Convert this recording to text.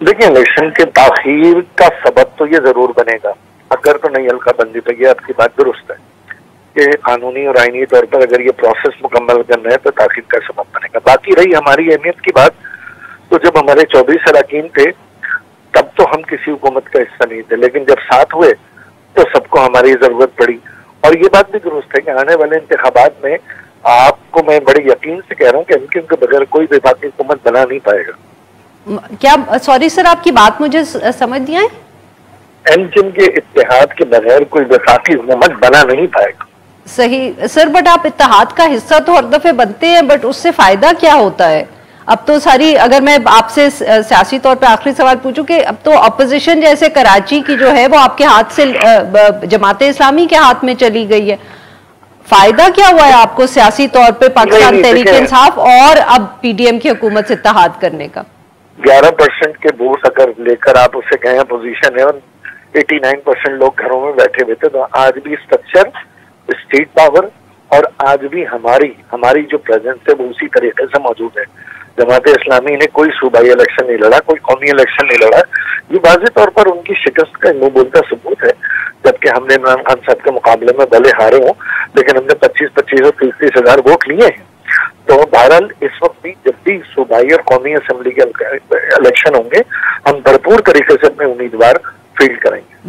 देखिए, इलेक्शन के ताखीर का सबब तो ये जरूर बनेगा अगर तो नई हल्का बंदी पे, ये आपकी बात दुरुस्त है कि कानूनी और आईनी तौर पर अगर ये प्रोसेस मुकम्मल करना है तो ताखीर का सबब बनेगा। बाकी रही हमारी अहमियत की बात, तो जब हमारे 24 अरकान थे तब तो हम किसी हुकूमत का हिस्सा नहीं थे, लेकिन जब साथ हुए तो सबको हमारी जरूरत पड़ी। और ये बात भी दुरुस्त है कि आने वाले इंतखाबात में आपको मैं बड़े यकीन से कह रहा हूँ कि एमक्यूएम के बगैर कोई वफाकी हुकूमत बना नहीं पाएगा। क्या, सॉरी सर, आपकी बात मुझे समझ नहीं आई। एमक्यूएम के इत्तेहाद के बगैर कोई वफाकी हुकूमत बना नहीं पाएगा। सही सर, बट आप इत्तेहाद का हिस्सा तो हर दफे बनते हैं, बट उससे फायदा क्या होता है? अब तो सारी, अगर मैं आपसे सियासी तौर पे आखिरी सवाल पूछूं कि अब तो अपोजिशन जैसे कराची की जो है वो आपके हाथ से जमात इस्लामी के हाथ में चली गई है, फायदा क्या हुआ है आपको सियासी तौर पे पाकिस्तान तहरीक इंसाफ और अब पीडीएम की हुकूमत से इत्तेहाद करने का? 11% के वोट अगर लेकर आप उसे कहें अपोजिशन है और 89% लोग घरों में बैठे हुए थे, तो आज भी स्ट्रक्चर, स्टेट पावर और आज भी हमारी जो प्रेजेंस है वो उसी तरीके से मौजूद है। जमात इस्लामी ने कोई सूबाई इलेक्शन नहीं लड़ा, कोई कौमी इलेक्शन नहीं लड़ा। ये वाज़ेह तौर पर उनकी शिकस्त का मुंह बोलता सबूत है, जबकि हमने इमरान खान साहब के मुकाबले में भले हारे हों लेकिन हमने 25-25 और 30-30 हजार वोट लिए हैं। तो बहरहाल इस वक्त भी जब भी सूबाई और कौमी असेंबली के इलेक्शन होंगे हम भरपूर तरीके से अपने उम्मीदवार फील्ड करेंगे।